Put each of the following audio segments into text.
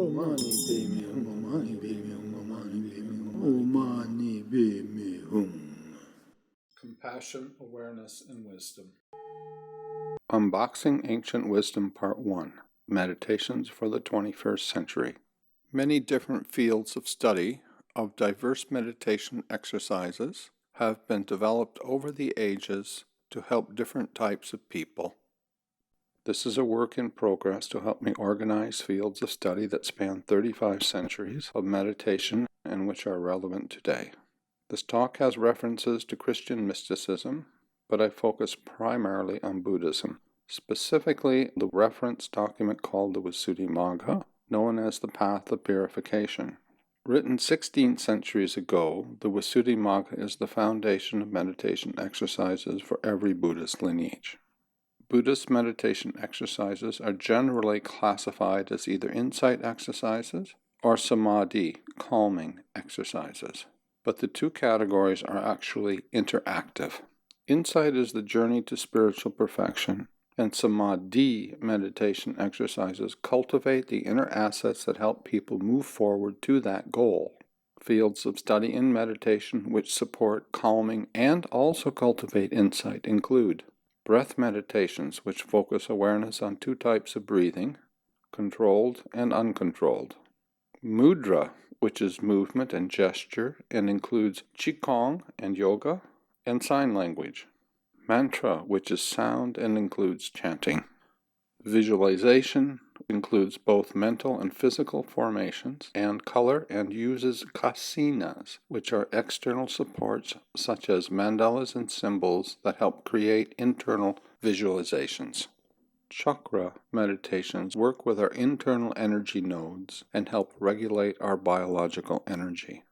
mani be me hum, oh mani be me hum, oh mani be me hum, oh mani be me hum. Compassion, Awareness, and Wisdom. Unboxing Ancient Wisdom Part 1. Meditations for the 21st Century. Many different fields of study of diverse meditation exercises have been developed over the ages to help different types of people. This is a work in progress to help me organize fields of study that span 35 centuries of meditation and which are relevant today. This talk has references to Christian mysticism, but I focus primarily on Buddhism, specifically the reference document called the Visuddhimagga, known as the Path of Purification. Written 16 centuries ago, the Visuddhimagga is the foundation of meditation exercises for every Buddhist lineage. Buddhist meditation exercises are generally classified as either insight exercises or samadhi, calming exercises. But the two categories are actually interactive. Insight is the journey to spiritual perfection, and samadhi meditation exercises cultivate the inner assets that help people move forward to that goal. Fields of study in meditation which support calming and also cultivate insight include breath meditations, which focus awareness on two types of breathing, controlled and uncontrolled. Mudra, which is movement and gesture and includes qigong and yoga and sign language. Mantra, which is sound and includes chanting. Visualization includes both mental and physical formations and color and uses kasinas, which are external supports such as mandalas and symbols that help create internal visualizations. Chakra meditations work with our internal energy nodes and help regulate our biological energy.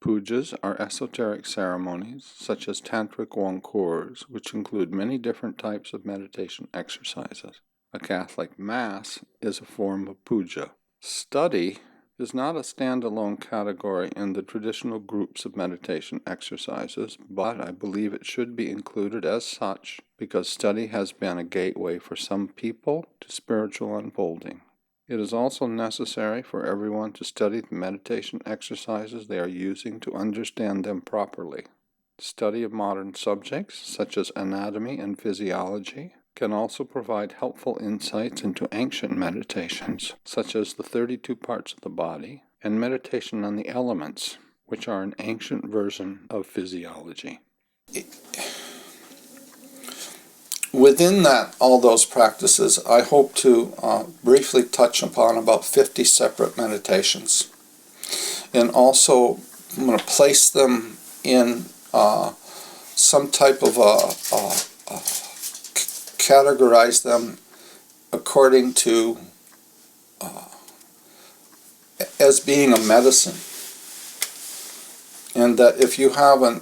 Pujas are esoteric ceremonies, such as tantric wangkurs, which include many different types of meditation exercises. A Catholic Mass is a form of puja. Study is not a standalone category in the traditional groups of meditation exercises, but I believe it should be included as such because study has been a gateway for some people to spiritual unfolding. It is also necessary for everyone to study the meditation exercises they are using to understand them properly. Study of modern subjects, such as anatomy and physiology, can also provide helpful insights into ancient meditations, such as the 32 parts of the body, and meditation on the elements, which are an ancient version of physiology. Within all those practices, I hope to briefly touch upon about 50 separate meditations. And also, I'm going to place them in some type of categorize them according to as being a medicine. And that if you have a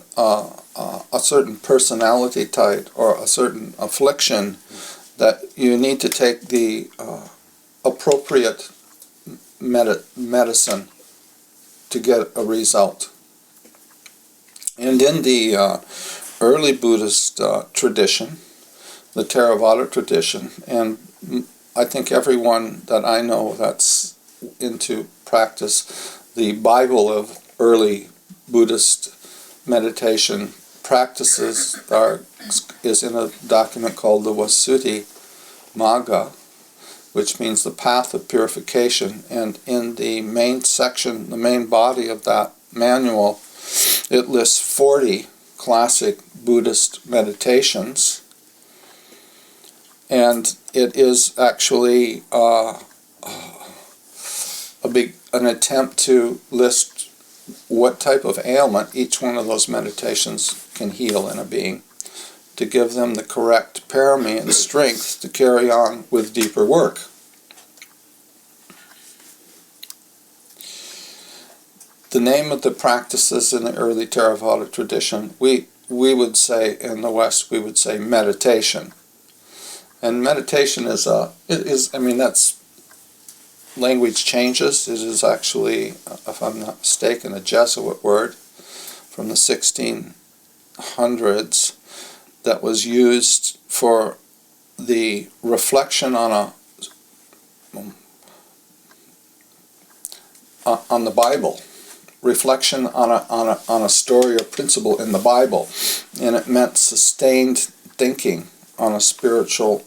certain personality type or a certain affliction, that you need to take the appropriate medicine to get a result. And in the early Buddhist tradition, the Theravada tradition, and I think everyone that I know that's into practice, the Bible of early Buddhist meditation practices is in a document called the Visuddhimagga, which means the path of purification. And in the main section, the main body of that manual, it lists 40 classic Buddhist meditations, and it is actually an attempt to list what type of ailment each one of those meditations can heal in a being, to give them the correct parami and strength to carry on with deeper work. The name of the practices in the early Theravada tradition, we would say in the West, we would say meditation. And meditation that's language changes. It is actually, if I'm not mistaken, a Jesuit word from the 1600s that was used for the reflection on on the Bible, reflection on a story or principle in the Bible, and it meant sustained thinking on a spiritual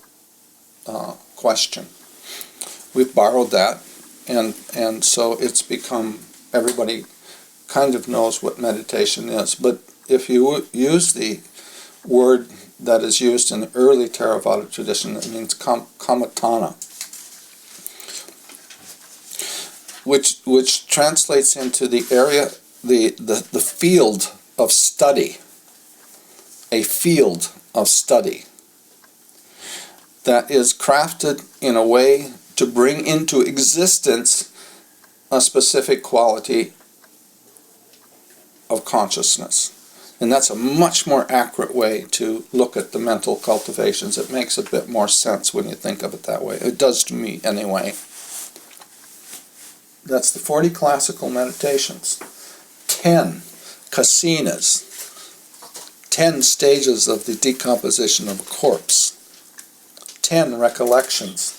question. We've borrowed that, and so it's become, everybody kind of knows what meditation is. But if you use the word that is used in the early Theravada tradition, it means kamatana, which translates into the area, the field of study, a field of study that is crafted in a way to bring into existence a specific quality of consciousness. And that's a much more accurate way to look at the mental cultivations. It makes a bit more sense when you think of it that way. It does to me anyway. That's the 40 classical meditations. 10 kasinas. 10 stages of the decomposition of a corpse. 10 recollections.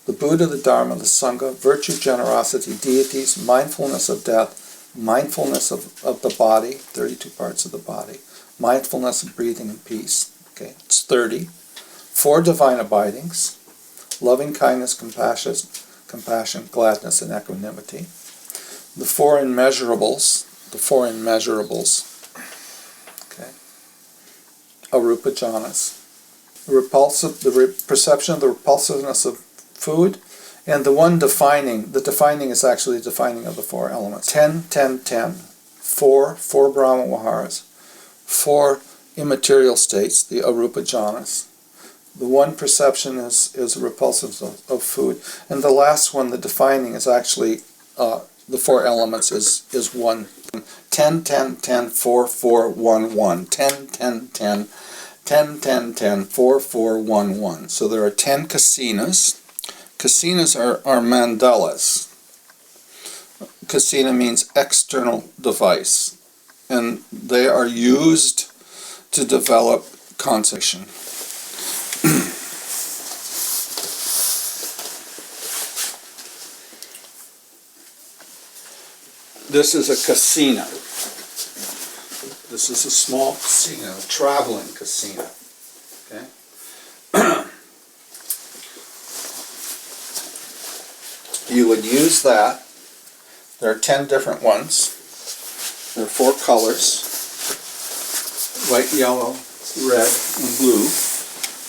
The Buddha, the Dharma, the Sangha, virtue, generosity, deities, mindfulness of death, mindfulness of the body, 32 parts of the body, mindfulness of breathing and peace. Okay, it's 30. 4 divine abidings, loving kindness, compassion, gladness, and equanimity. The 4 immeasurables, okay, arupa jhanas, the perception of the repulsiveness of food, and the defining is actually the defining of the 4 elements. 10, 10, 10. 4 Brahma Viharas. 4 immaterial states, the arupa jhanas. The one perception is repulsiveness of food. And the last one, the defining, is actually, the 4 elements is 1. 10, 10, 10, 4, 4, 1, 1. 10, 10, 10, 10, 10, 10, 4, 4, 1, 1. So there are 10 kasinas. Kasinas are mandalas. Kasina means external device, and they are used to develop concentration. This is a kasina. This is a small kasina, a traveling kasina. Okay. You would use that. There are 10 different ones. There are 4 colors: white, yellow, red, and blue.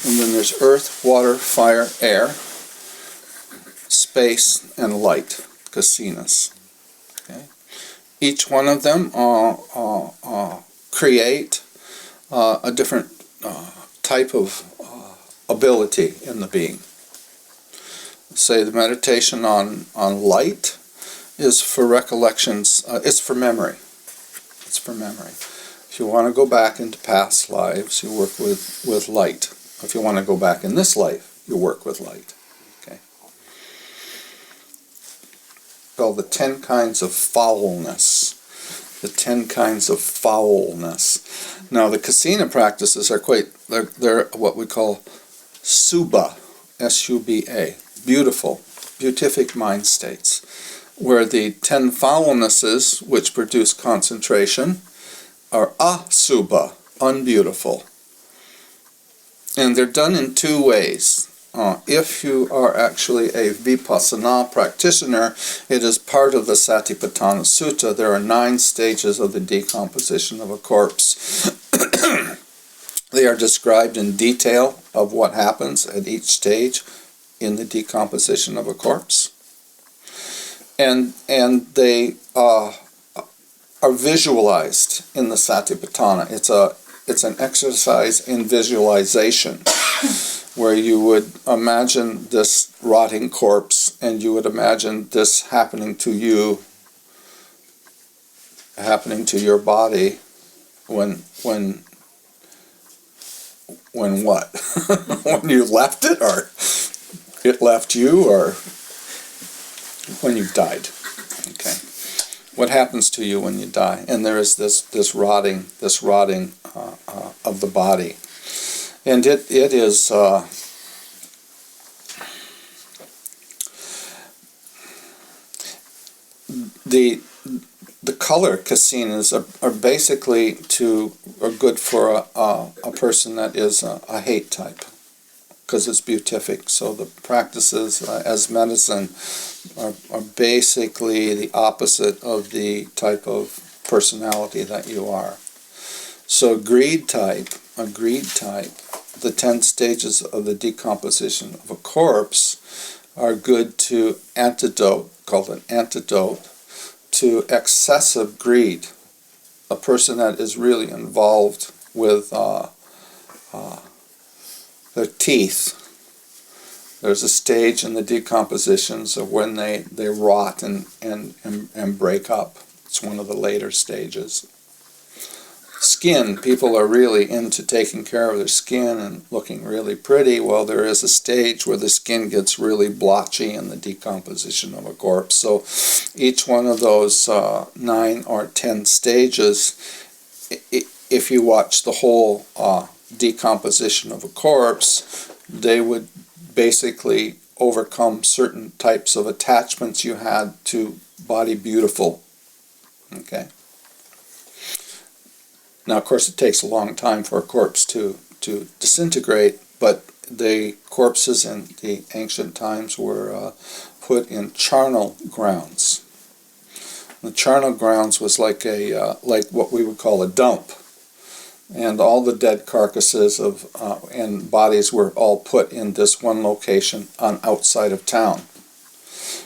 And then there's earth, water, fire, air, space, and light. Kasinas. Okay. Each one of them create a different type of ability in the being. Say the meditation on light is for recollections, it's for memory. It's for memory. If you want to go back into past lives, you work with light. If you want to go back in this life, you work with light. Okay. Called the 10 kinds of foulness. The 10 kinds of foulness. Now the kasina practices are they're what we call suba, S-U-B-A. Beautiful, beatific mind states, where the 10 foulnesses, which produce concentration, are asubha, unbeautiful. And they're done in 2 ways. If you are actually a vipassana practitioner, it is part of the Satipatthana Sutta. There are 9 stages of the decomposition of a corpse. They are described in detail of what happens at each stage in the decomposition of a corpse, and they are visualized in the Satipatthana. It's an exercise in visualization, where you would imagine this rotting corpse, and you would imagine this happening to you, happening to your body, when what? When you left it, or it left you, or when you died. Okay. What happens to you when you die? And there is this rotting of the body, and it is the color casinas are basically are good for a person that is a hate type, because it's beatific. So the practices as medicine are basically the opposite of the type of personality that you are. So a greed type, the 10 stages of the decomposition of a corpse are good to called an antidote to excessive greed. A person that is really involved with their teeth. There's a stage in the decompositions of when they rot and break up. It's one of the later stages. Skin, people are really into taking care of their skin and looking really pretty. Well, there is a stage where the skin gets really blotchy in the decomposition of a corpse. So each one of those 9 or 10 stages, if you watch the whole decomposition of a corpse, they would basically overcome certain types of attachments you had to body beautiful. Okay. Now, of course, it takes a long time for a corpse to disintegrate, but the corpses in the ancient times were put in charnel grounds. The charnel grounds was like what we would call a dump, and all the dead carcasses and bodies were all put in this one location outside of town.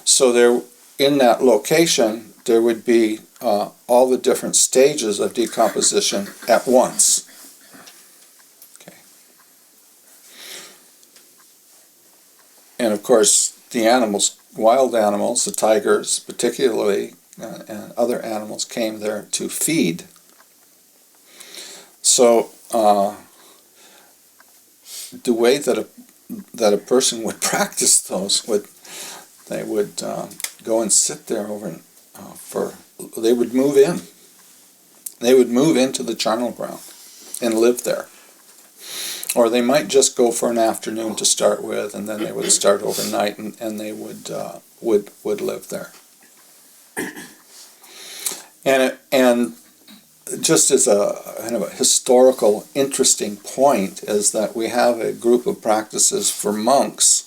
So there, in that location, there would be all the different stages of decomposition at once. Okay. And of course, the animals, wild animals, the tigers particularly, and other animals came there to feed. So the way that a person would practice those they would go and sit there they would move in. They would move into the charnel ground and live there. Or they might just go for an afternoon to start with, and then they would start overnight, and they would live there. And just as a kind of a historical interesting point is that we have a group of practices for monks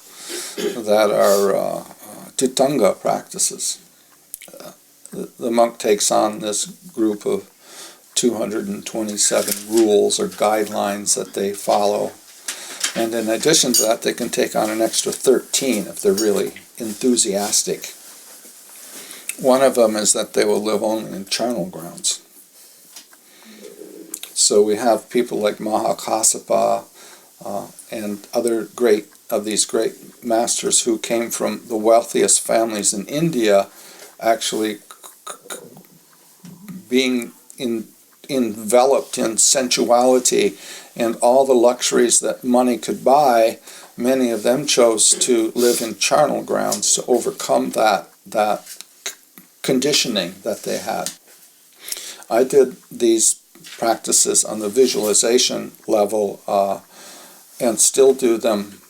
that are Tutanga practices. The monk takes on this group of 227 rules or guidelines that they follow, and in addition to that they can take on an extra 13 if they're really enthusiastic. One of them is that they will live only in charnel grounds. So we have people like Mahakassapa and other these great masters who came from the wealthiest families in India, actually being enveloped in sensuality and all the luxuries that money could buy. Many of them chose to live in charnel grounds to overcome that conditioning that they had. I did these practices on the visualization level and still do them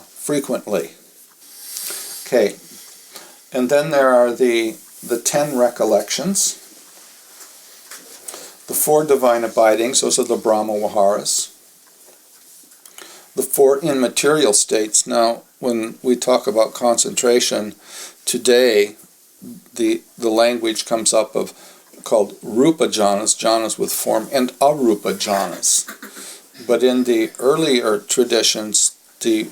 frequently. Okay, and then there are the 10 recollections, the 4 divine abidings, those are the Brahma Viharas, the 4 immaterial states. Now, when we talk about concentration today, the language comes up called rupa jhanas, jhanas with form, and arupa jhanas. But in the earlier traditions, the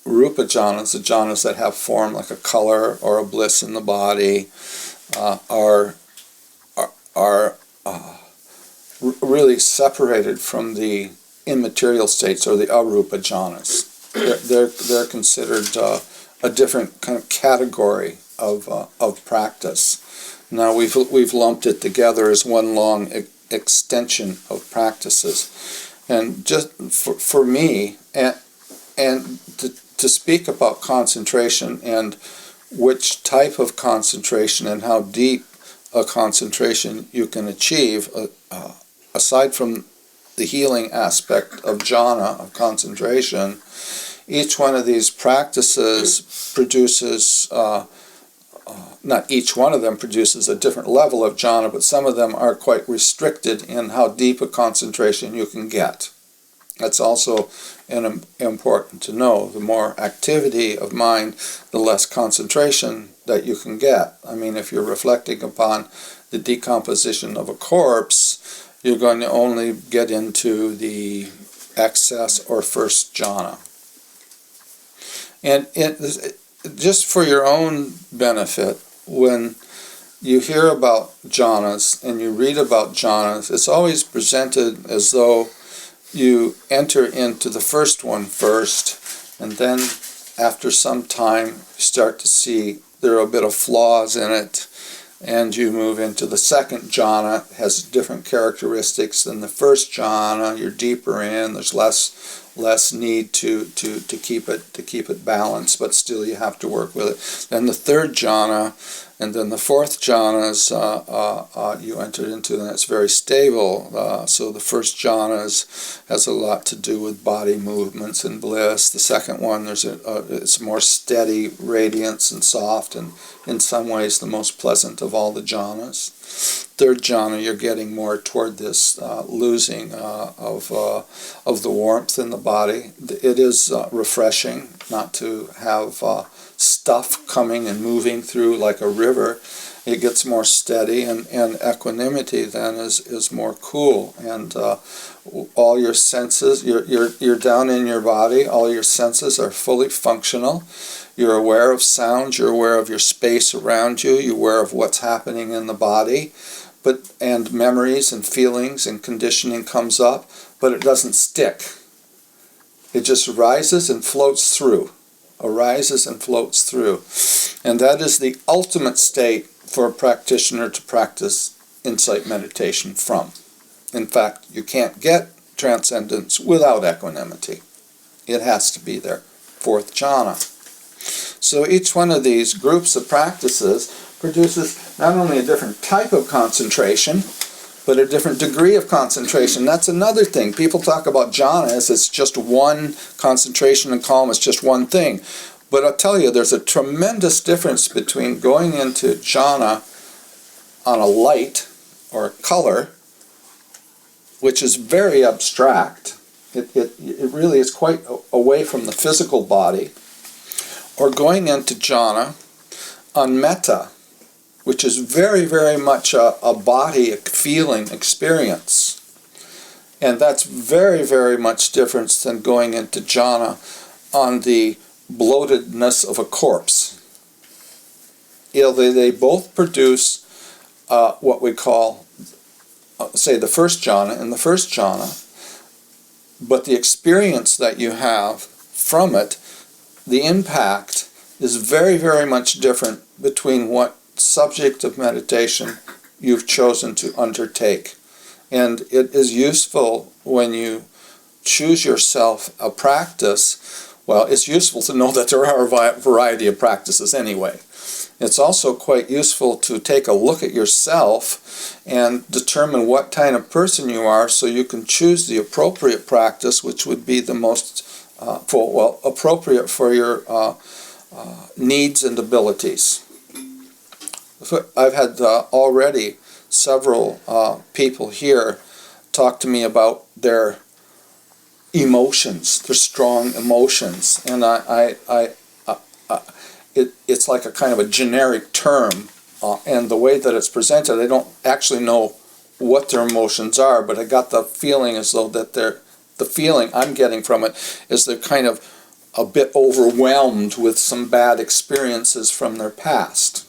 rupa jhanas, the jhanas that have form like a color or a bliss in the body, are really separated from the immaterial states or the arupa jhanas. They're considered a different kind of category of practice. Now we've lumped it together as one long extension of practices, and just for me and to speak about concentration and which type of concentration and how deep a concentration you can achieve, aside from the healing aspect of jhana, of concentration, each one of these practices produces not each one of them produces a different level of jhana, but some of them are quite restricted in how deep a concentration you can get. That's also important to know. The more activity of mind, the less concentration that you can get. I mean, if you're reflecting upon the decomposition of a corpse, you're going to only get into the excess or first jhana. And just for your own benefit, when you hear about jhanas and you read about jhanas, it's always presented as though you enter into the first one first, and then after some time you start to see there are a bit of flaws in it, and you move into the second jhana. It has different characteristics than the first jhana. You're deeper in. There's less need to keep it balanced, but still you have to work with it. Then the third jhana, and then the fourth jhana you entered into, and it's very stable. So the first jhana has a lot to do with body movements and bliss. The second one, it's more steady radiance and soft, and in some ways the most pleasant of all the jhanas. Third jhana, you're getting more toward this losing of the warmth in the body. It is refreshing not to have stuff coming and moving through like a river. It gets more steady, and equanimity then is more cool, and all your senses, you're down in your body, all your senses are fully functional. You're aware of sound, you're aware of your space around you, you're aware of what's happening in the body, and memories and feelings and conditioning comes up, but it doesn't stick. It just arises and floats through. Arises and floats through. And that is the ultimate state for a practitioner to practice insight meditation from. In fact, you can't get transcendence without equanimity. It has to be there. Fourth jhana. So each one of these groups of practices produces not only a different type of concentration, but a different degree of concentration. That's another thing. People talk about jhana as it's just one concentration and calm, it's just one thing. But I'll tell you, there's a tremendous difference between going into jhana on a light or a color, which is very abstract. It really is quite away from the physical body, or going into jhana on metta, which is very, very much a body, a feeling experience. And that's very, very much different than going into jhana on the bloatedness of a corpse. They both produce what we call, say, the first jhana and the first jhana, but the experience that you have from it, the impact is very, very much different between what subject of meditation you've chosen to undertake. And it is useful when you choose yourself a practice. Well, it's useful to know that there are a variety of practices anyway. It's also quite useful to take a look at yourself and determine what kind of person you are, so you can choose the appropriate practice, which would be the most appropriate for your needs and abilities. I've had already several people here talk to me about their emotions, their strong emotions, and it's like a kind of a generic term, and the way that it's presented, I don't actually know what their emotions are, but I got the feeling as though that the feeling I'm getting from it is they're kind of a bit overwhelmed with some bad experiences from their past.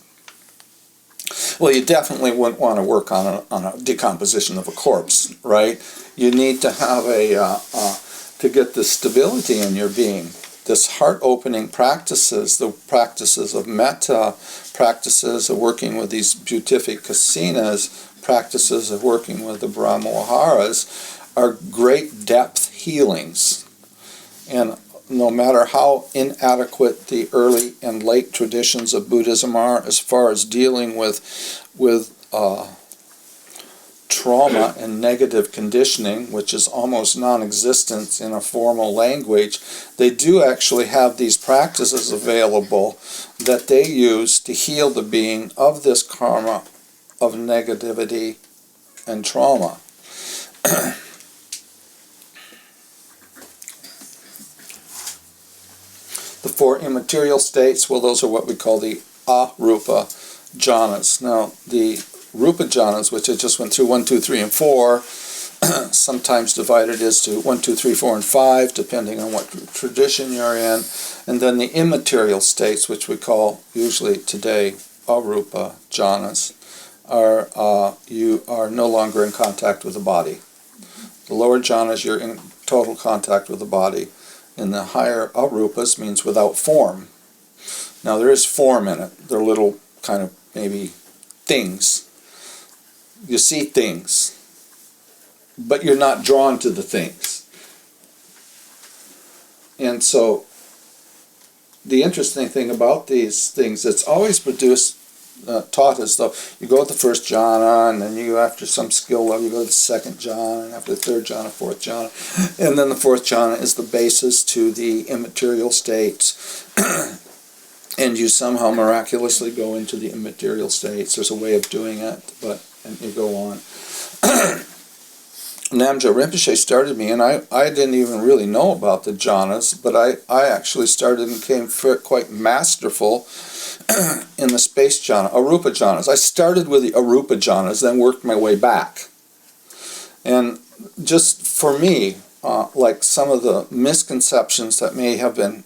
Well, you definitely wouldn't want to work on a decomposition of a corpse, right? You need to have to get the stability in your being. This heart-opening practices, the practices of metta, practices of working with these beatific kasinas, practices of working with the Brahmaviharas, are great depth healings. And no matter how inadequate the early and late traditions of Buddhism are as far as dealing with trauma and negative conditioning, which is almost non-existent in a formal language, they do actually have these practices available that they use to heal the being of this karma of negativity and trauma. The four immaterial states, well, those are what we call the arupa jhanas. Now, the rupa jhanas, which I just went through, 1, 2, 3, and 4, sometimes divided as to 1, 2, 3, 4, and 5, depending on what tradition you're in. And then the immaterial states, which we call usually today arupa jhanas, are you are no longer in contact with the body. The lower jhanas, you're in total contact with the body. And the higher arupas means without form. Now there is form in it. They're little kind of maybe things. You see things, but you're not drawn to the things. And so the interesting thing about these things, it's always taught as though you go with the first jhana, and then you, after some skill level, you go to the second jhana, and after the third jhana, fourth jhana, and then the fourth jhana is the basis to the immaterial states, and you somehow miraculously go into the immaterial states. There's a way of doing it, and you go on. Namja Rinpoche started me, and I didn't even really know about the jhanas, but I actually started and became quite masterful in the space jhana, arupa jhanas. I started with the arupa jhanas, then worked my way back. And just for me, like some of the misconceptions that may have been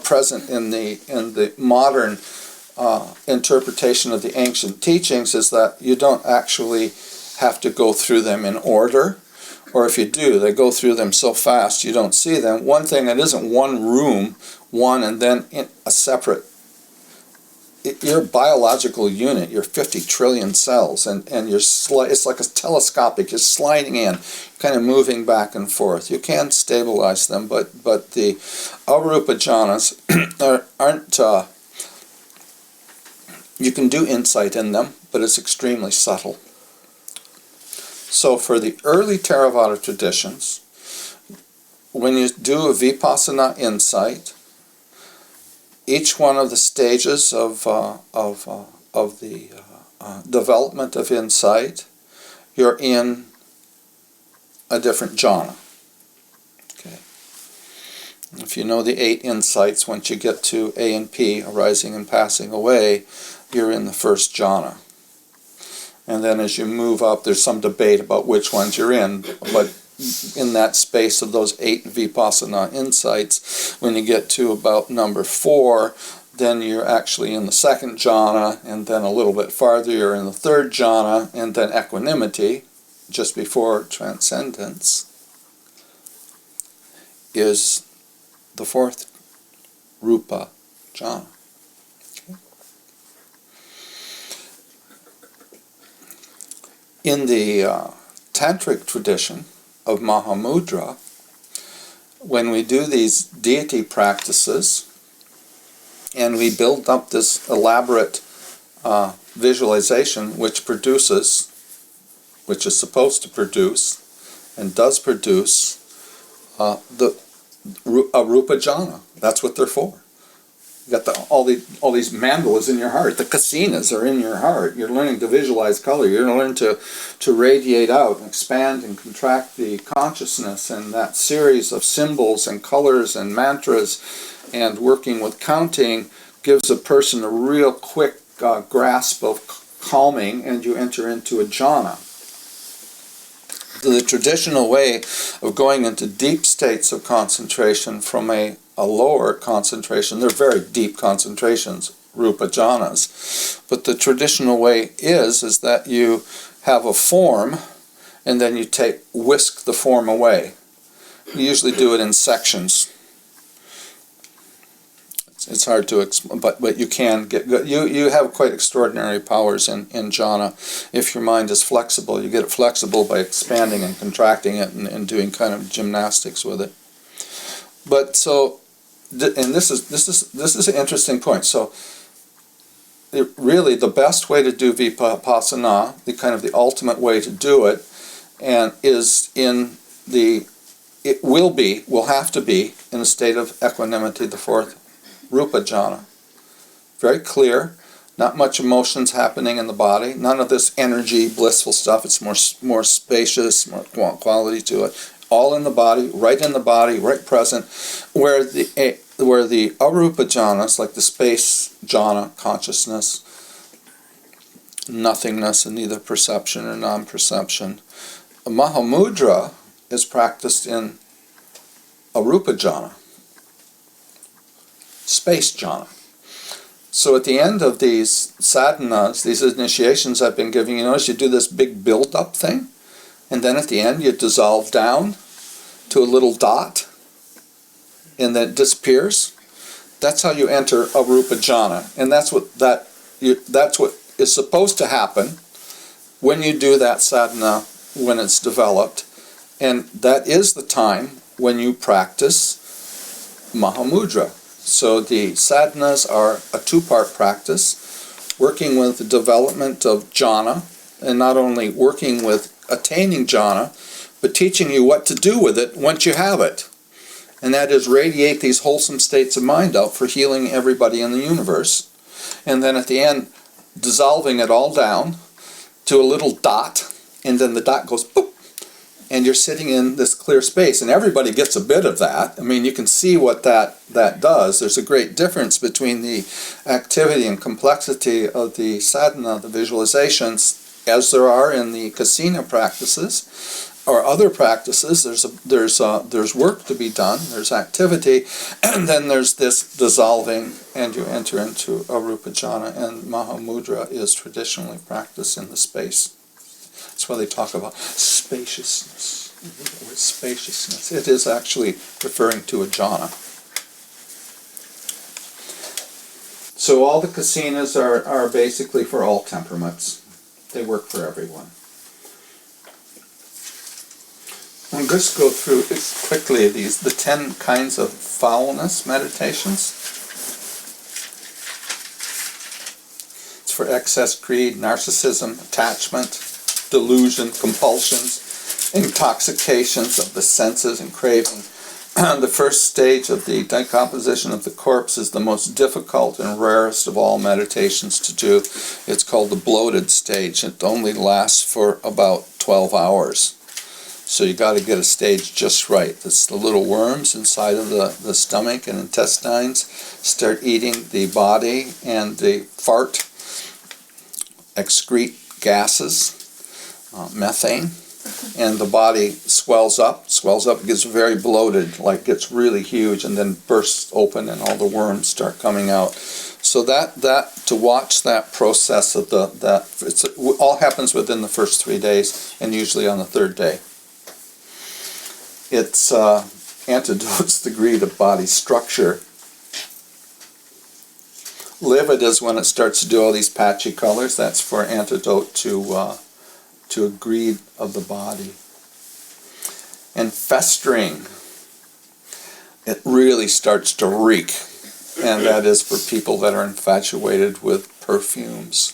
present in the modern interpretation of the ancient teachings is that you don't actually have to go through them in order, or if you do, they go through them so fast you don't see them. One thing, it isn't one room, one and then a separate. You're a biological unit. You're 50 trillion cells, and it's like a telescopic. You're sliding in, kind of moving back and forth. You can stabilize them, but the arupa jhanas aren't. You can do insight in them, but it's extremely subtle. So for the early Theravada traditions, when you do a vipassana insight, each one of the stages of the development of insight, you're in a different jhana. Okay. If you know the 8 insights, once you get to A and P, arising and passing away, you're in the first jhana. And then as you move up, there's some debate about which ones you're in, but in that space of those 8 vipassana insights, when you get to about number 4, then you're actually in the second jhana, and then a little bit farther you're in the third jhana, and then equanimity, just before transcendence, is the 4th rupa jhana. In the tantric tradition of Mahamudra, when we do these deity practices and we build up this elaborate visualization which is supposed to produce and does produce the arupa jhana. That's what they're for. You got all these mandalas in your heart. The kasinas are in your heart. You're learning to visualize color. You're going to learn to radiate out and expand and contract the consciousness, and that series of symbols and colors and mantras and working with counting gives a person a real quick grasp of calming, and you enter into a jhana. The traditional way of going into deep states of concentration from a lower concentration, they're very deep concentrations, rupa jhanas, but the traditional way is that you have a form and then you whisk the form away. You usually do it in sections. It's hard to explain, but you can get good. You have quite extraordinary powers in jhana. If your mind is flexible, you get it flexible by expanding and contracting it and doing kind of gymnastics with it. But so, and this is an interesting point. So really the best way to do vipassana, the ultimate way to do it, and is in it will have to be in a state of equanimity, the fourth rupa jhana. Very clear, not much emotions happening in the body, none of this energy, blissful stuff. It's more spacious, more quality to it. All in the body, right present, where the arupa jhanas, like the space jhana, consciousness, nothingness, and neither perception or non-perception. Mahamudra is practiced in arupa jhana, space jhana. So at the end of these sadhanas, these initiations I've been giving, you notice you do this big build-up thing, and then at the end you dissolve down to a little dot, and then it disappears. That's how you enter arupa jhana, and that's what is supposed to happen when you do that sadhana, when it's developed, and that is the time when you practice Mahamudra. So the sadhanas are a two-part practice, working with the development of jhana, and not only working with attaining jhana, but teaching you what to do with it once you have it. And that is radiate these wholesome states of mind out for healing everybody in the universe. And then at the end, dissolving it all down to a little dot, and then the dot goes boop, and you're sitting in this clear space, and everybody gets a bit of that. I mean, you can see what that does. There's a great difference between the activity and complexity of the sadhana, the visualizations, as there are in the kasina practices or other practices. There's work to be done, there's activity, and then there's this dissolving, and you enter into arupa jhana, and Mahamudra is traditionally practiced in the space. That's why they talk about spaciousness. Spaciousness. It is actually referring to a jhana. So all the kasinas are basically for all temperaments. They work for everyone. I'll just go through quickly the 10 kinds of foulness meditations. It's for excess greed, narcissism, attachment, delusion, compulsions, intoxications of the senses and craving. The first stage of the decomposition of the corpse is the most difficult and rarest of all meditations to do. It's called the bloated stage. It only lasts for about 12 hours. So you got to get a stage just right. It's the little worms inside of the stomach and intestines start eating the body, and they fart, excrete gases, methane, and the body swells up, gets very bloated, like gets really huge, and then bursts open and all the worms start coming out. So that to watch that process of it all happens within the first 3 days, and usually on the third day. It's antidotes the greed of body structure. Livid is when it starts to do all these patchy colors. That's for antidote to a greed of the body. And festering, it really starts to reek, and that is for people that are infatuated with perfumes.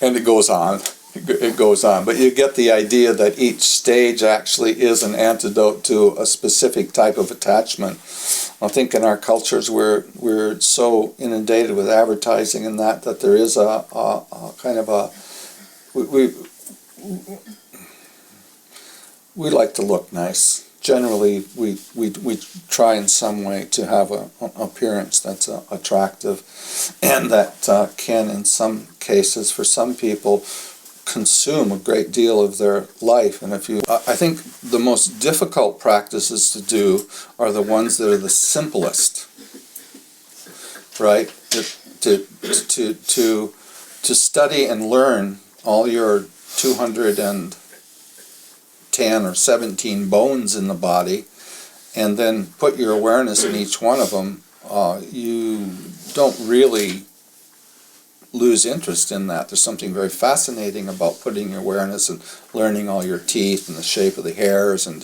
And it goes on. But you get the idea that each stage actually is an antidote to a specific type of attachment. I think in our cultures we're so inundated with advertising and that there is a kind of a we like to look nice. Generally, we try in some way to have an appearance that's attractive, and that can, in some cases, for some people, consume a great deal of their life. And I think the most difficult practices to do are the ones that are the simplest, right? To study and learn all your 210 or 17 bones in the body, and then put your awareness in each one of them, you don't really lose interest in that. There's something very fascinating about putting your awareness and learning all your teeth and the shape of the hairs and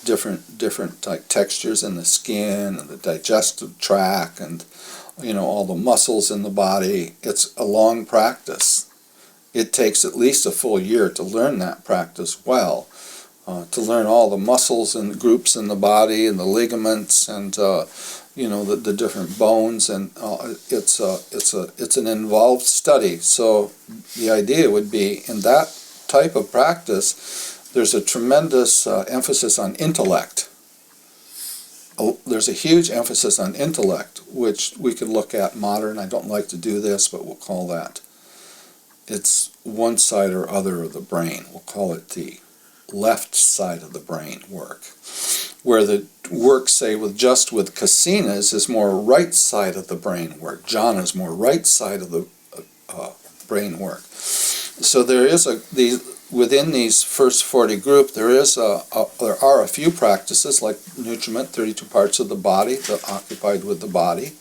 different like textures in the skin and the digestive tract and all the muscles in the body. It's a long practice. It takes at least a full year to learn that practice well, to learn all the muscles and groups in the body and the ligaments and the different bones, and it's an involved study. So the idea would be, in that type of practice, there's a tremendous emphasis on intellect. There's a huge emphasis on intellect, which we could look at modern. I don't like to do this, but we'll call that. It's one side or other of the brain. We'll call it the left side of the brain work. Where the work, say, with kasinas is more right side of the brain work. Jhana is more right side of the brain work. So there is within these first 40 group, there are a few practices like nutriment, 32 parts of the body, occupied with the body,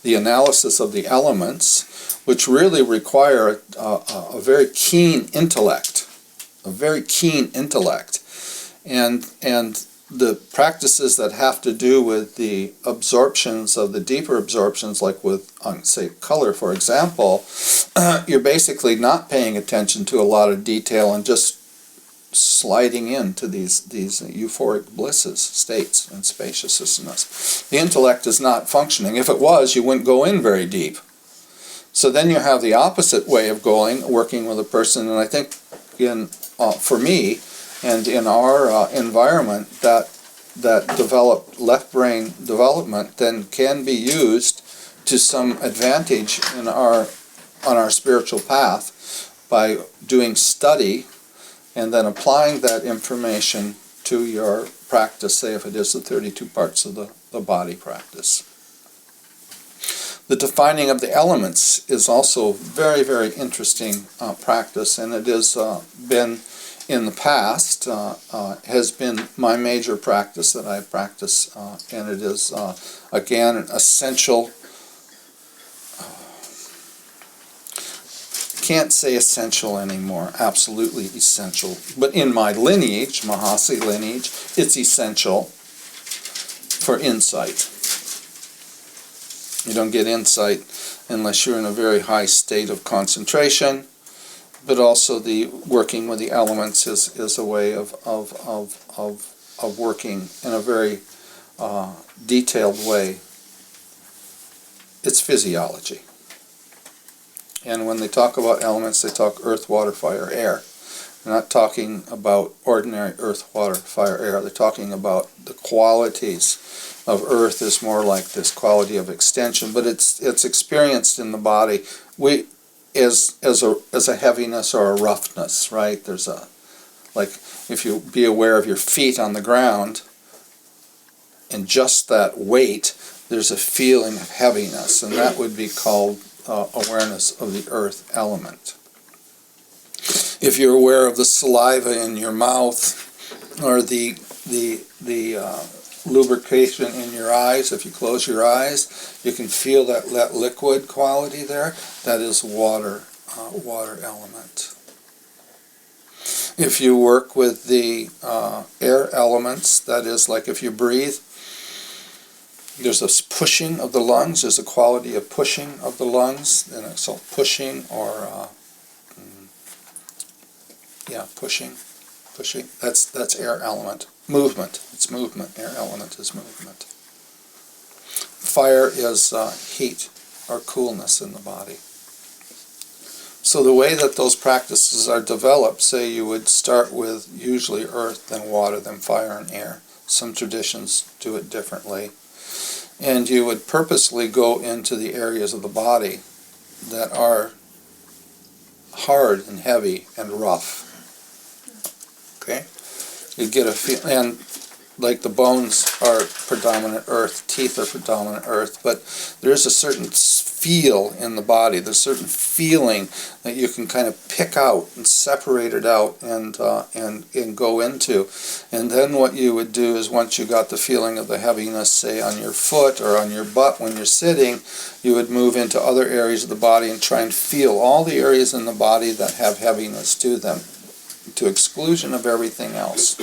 the analysis of the elements, which really require a very keen intellect, and the practices that have to do with the absorptions of the deeper absorptions, like with, say, color, for example, you're basically not paying attention to a lot of detail and just sliding into these euphoric blisses, states, and spaciousness. The intellect is not functioning. If it was, you wouldn't go in very deep. So then you have the opposite way of working with a person, and I think for me, and in our environment, that developed left brain development then can be used to some advantage on our spiritual path by doing study and then applying that information to your practice, say if it is the 32 parts of the body practice. The defining of the elements is also very, very interesting practice, and it has been in the past, has been my major practice that I practice, and it is, again, an essential, can't say essential anymore, absolutely essential, but in my lineage, Mahasi lineage, it's essential for insight. You don't get insight unless you're in a very high state of concentration, but also the working with the elements is a way of working in a very detailed way. It's physiology. And when they talk about elements, they talk earth, water, fire, air. They're not talking about ordinary earth, water, fire, air. They're talking about the qualities of earth is more like this quality of extension, but it's experienced in the body. As a heaviness or a roughness, right? There's like if you be aware of your feet on the ground and just that weight, there's a feeling of heaviness, and that would be called awareness of the earth element. If you're aware of the saliva in your mouth or the lubrication in your eyes, if you close your eyes, you can feel that liquid quality there. That is water element. If you work with the air elements, that is like if you breathe, there's a pushing of the lungs. There's a quality of pushing of the lungs, and it's called pushing or pushing. That's air element. Movement. It's movement. Air element is movement. Fire is heat or coolness in the body. So the way that those practices are developed, say you would start with usually earth, then water, then fire and air. Some traditions do it differently. And you would purposely go into the areas of the body that are hard and heavy and rough. Okay? You get a feel, and like the bones are predominant earth, teeth are predominant earth, but there is a certain feel in the body. There's a certain feeling that you can kind of pick out and separate it out and go into. And then what you would do is, once you got the feeling of the heaviness, say on your foot or on your butt when you're sitting, you would move into other areas of the body and try and feel all the areas in the body that have heaviness to them, to exclusion of everything else.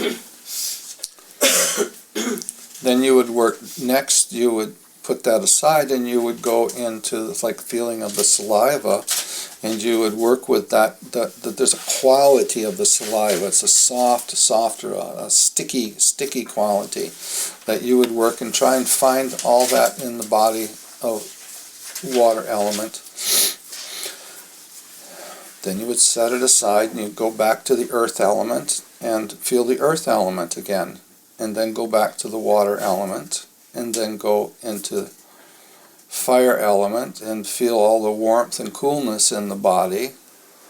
Then you would work, next you would put that aside and you would go into the feeling of the saliva, and you would work with that there's a quality of the saliva. It's a softer, a sticky quality that you would work and try and find all that in the body of water element. Then you would set it aside and you'd go back to the earth element and feel the earth element again, and then go back to the water element, and then go into fire element and feel all the warmth and coolness in the body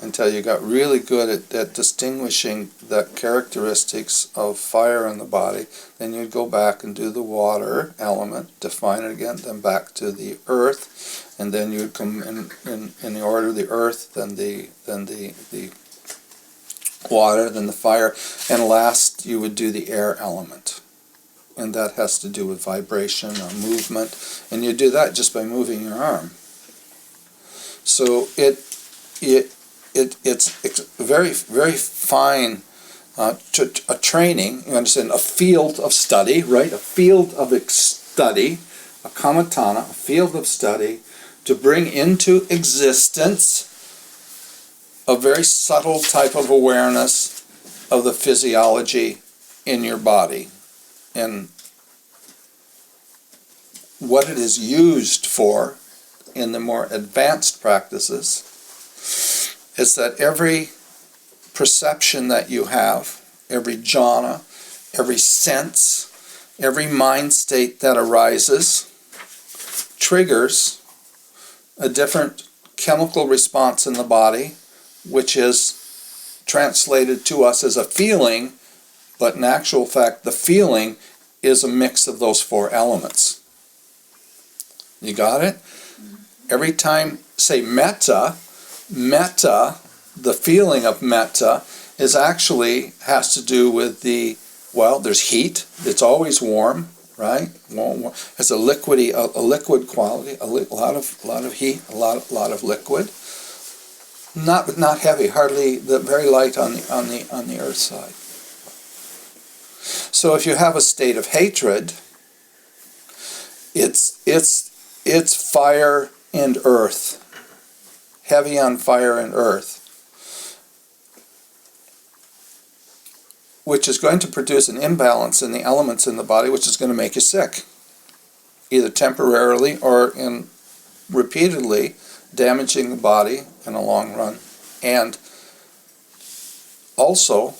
until you got really good at distinguishing the characteristics of fire in the body. Then you'd go back and do the water element, define it again, then back to the earth, and then you'd come in the order of the earth, then the water, then the fire, and last you would do the air element. And that has to do with vibration or movement, and you do that just by moving your arm. So it's very, very fine a training. You understand, a field of study, right? A field of study, a kamatana, a field of study, to bring into existence a very subtle type of awareness of the physiology in your body. And what it is used for in the more advanced practices is that every perception that you have, every jhana, every sense, every mind state that arises triggers a different chemical response in the body, which is translated to us as a feeling, but in actual fact the feeling is a mix of those four elements. You got it? Every time, say metta, the feeling of metta is actually has to do with there's heat, it's always warm, right? It's a liquid quality, a lot of heat, a lot of liquid. Not heavy, hardly, very light on the earth side. So if you have a state of hatred, it's fire and earth, heavy on fire and earth, which is going to produce an imbalance in the elements in the body, which is going to make you sick, either temporarily or repeatedly damaging the body in the long run. And also,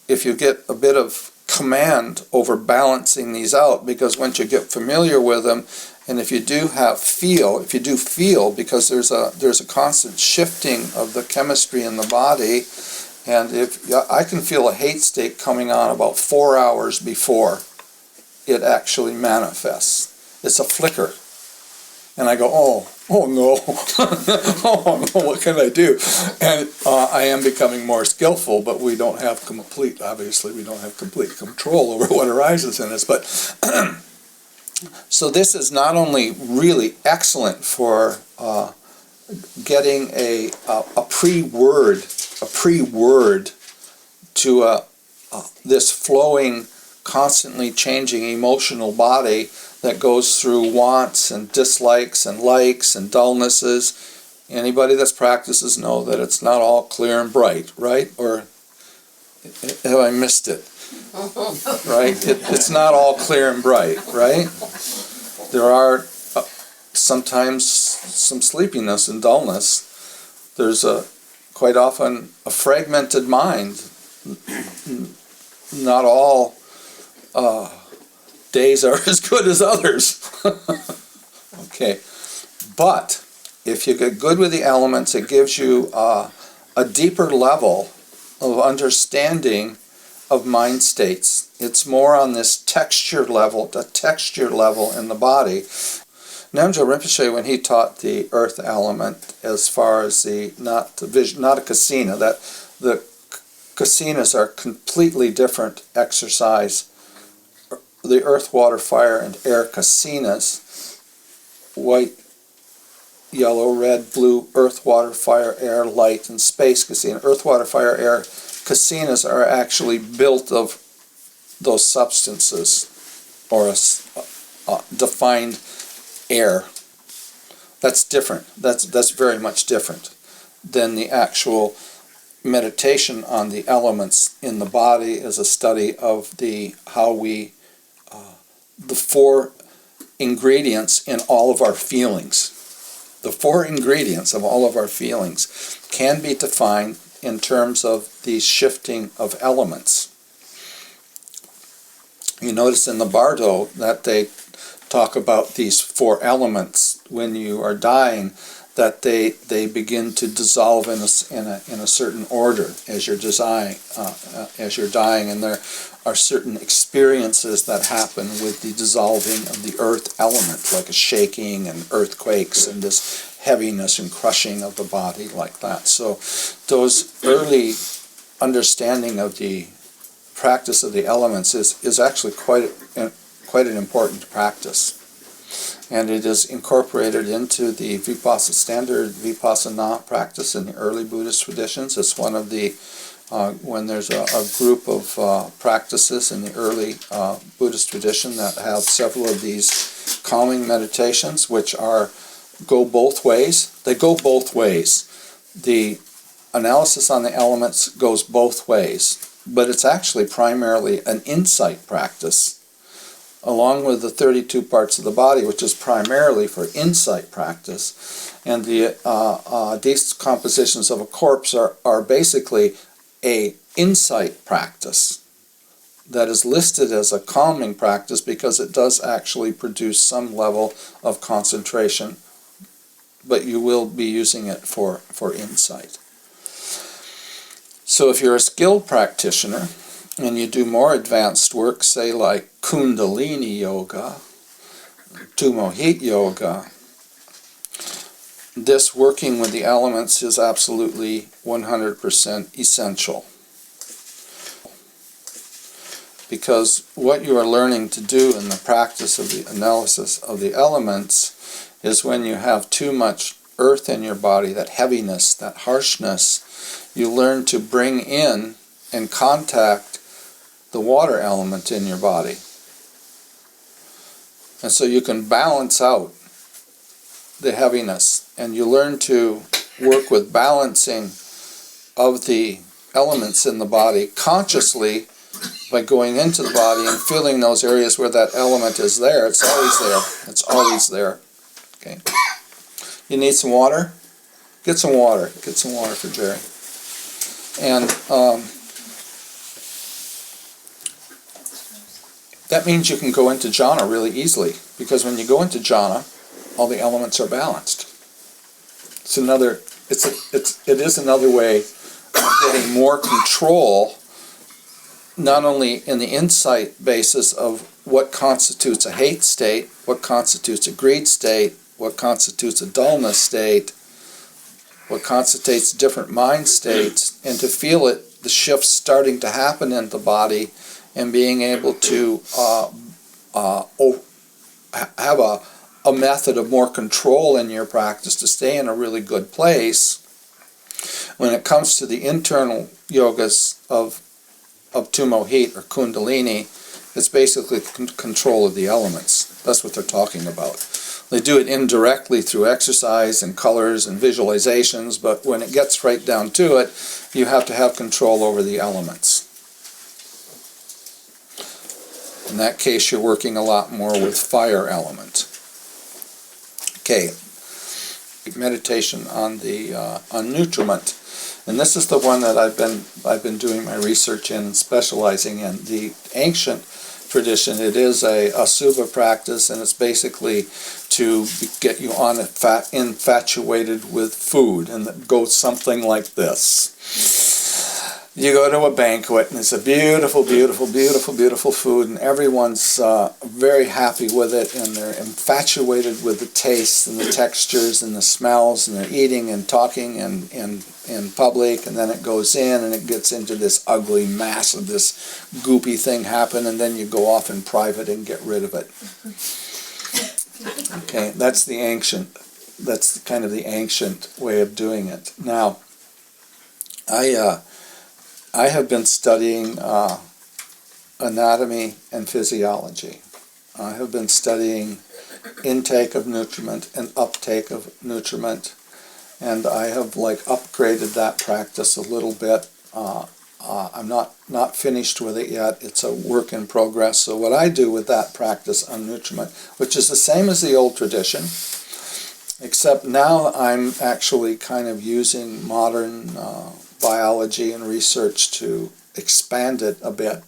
if you get a bit of command over balancing these out, because once you get familiar with them, and if you do feel, because there's a constant shifting of the chemistry in the body, and if I can feel a hate state coming on about 4 hours before it actually manifests. It's a flicker. And I go, oh no, oh no, what can I do? And I am becoming more skillful, but we don't have complete control over what arises in us. But so this is not only really excellent for getting a pre-word to this flowing, constantly changing emotional body that goes through wants and dislikes and likes and dullnesses. Anybody that's practices know that it's not all clear and bright, right? Or have I missed it? Right? It's not all clear and bright, right? There are sometimes some sleepiness and dullness. There's quite often a fragmented mind. Not all days are as good as others. Okay, but if you get good with the elements, it gives you a deeper level of understanding of mind states. It's more on this texture level, the texture level in the body. Namjo Rinpoche, when he taught the earth element, as far as not a kasina, that the kasinas are completely different exercise. The earth, water, fire, and air kasinas, white, yellow, red, blue, earth, water, fire, air, light, and space kasina. Earth, water, fire, air kasinas are actually built of those substances, or a defined air. That's different. That's very much different than the actual meditation on the elements in the body. Is a study of the four ingredients in all of our feelings. The four ingredients of all of our feelings can be defined in terms of the shifting of elements. You notice in the Bardo that they talk about these four elements when you are dying, that they begin to dissolve in a certain order as you're dying, and there are certain experiences that happen with the dissolving of the earth element, like a shaking and earthquakes and this heaviness and crushing of the body like that. So those early understanding of the practice of the elements is actually quite an important practice. And it is incorporated into the standard Vipassana practice in the early Buddhist traditions. It's one of the, when there's a group of practices in the early Buddhist tradition that have several of these calming meditations, which go both ways. They go both ways. The analysis on the elements goes both ways, but it's actually primarily an insight practice, along with the 32 parts of the body, which is primarily for insight practice. And the decompositions of a corpse are basically a insight practice that is listed as a calming practice because it does actually produce some level of concentration, but you will be using it for insight. So if you're a skilled practitioner and you do more advanced work, say like Kundalini yoga, Tummo heat yoga, this working with the elements is absolutely 100% essential. Because what you are learning to do in the practice of the analysis of the elements is when you have too much earth in your body, that heaviness, that harshness, you learn to bring in and contact the water element in your body. And so you can balance out the heaviness, and you learn to work with balancing of the elements in the body consciously by going into the body and feeling those areas where that element is there. It's always there. It's always there. Okay. You need some water? Get some water. Get some water for Jerry. And that means you can go into jhana really easily, because when you go into jhana, all the elements are balanced. It is another way of getting more control, not only in the insight basis of what constitutes a hate state, what constitutes a greed state, what constitutes a dullness state, what constitutes different mind states, and to feel it, the shifts starting to happen in the body, and being able to have a method of more control in your practice to stay in a really good place. When it comes to the internal yogas of Tummo heat or Kundalini, it's basically control of the elements. That's what they're talking about. They do it indirectly through exercise and colors and visualizations, but when it gets right down to it, you have to have control over the elements. In that case, you're working a lot more with fire element. Okay, meditation on the on nutriment, and this is the one that I've been doing my research in and specializing in. The ancient tradition, it is a Subha practice, and it's basically to get you infatuated with food, and it goes something like this. you go to a banquet and it's a beautiful, beautiful, beautiful, beautiful food, and everyone's very happy with it, and they're infatuated with the tastes and the textures and the smells, and they're eating and talking and in public, and then it goes in and it gets into this ugly mass of this goopy thing happen, and then you go off in private and get rid of it. Okay, that's kind of the ancient way of doing it. Now, I have been studying anatomy and physiology. I have been studying intake of nutriment and uptake of nutriment, and I have upgraded that practice a little bit. I'm not finished with it yet. It's a work in progress. So what I do with that practice on nutriment, which is the same as the old tradition, except now I'm actually kind of using modern biology and research to expand it a bit.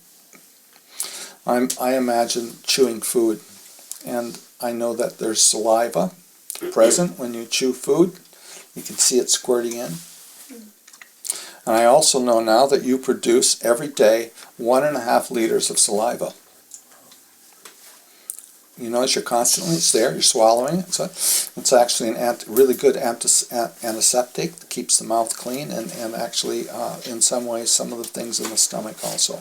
I imagine chewing food, and I know that there's saliva present when you chew food. You can see it squirting in. And I also know now that you produce every day 1.5 liters of saliva. You notice it's there, you're swallowing it. So it's actually a really good antiseptic that keeps the mouth clean, and actually, in some ways, some of the things in the stomach also.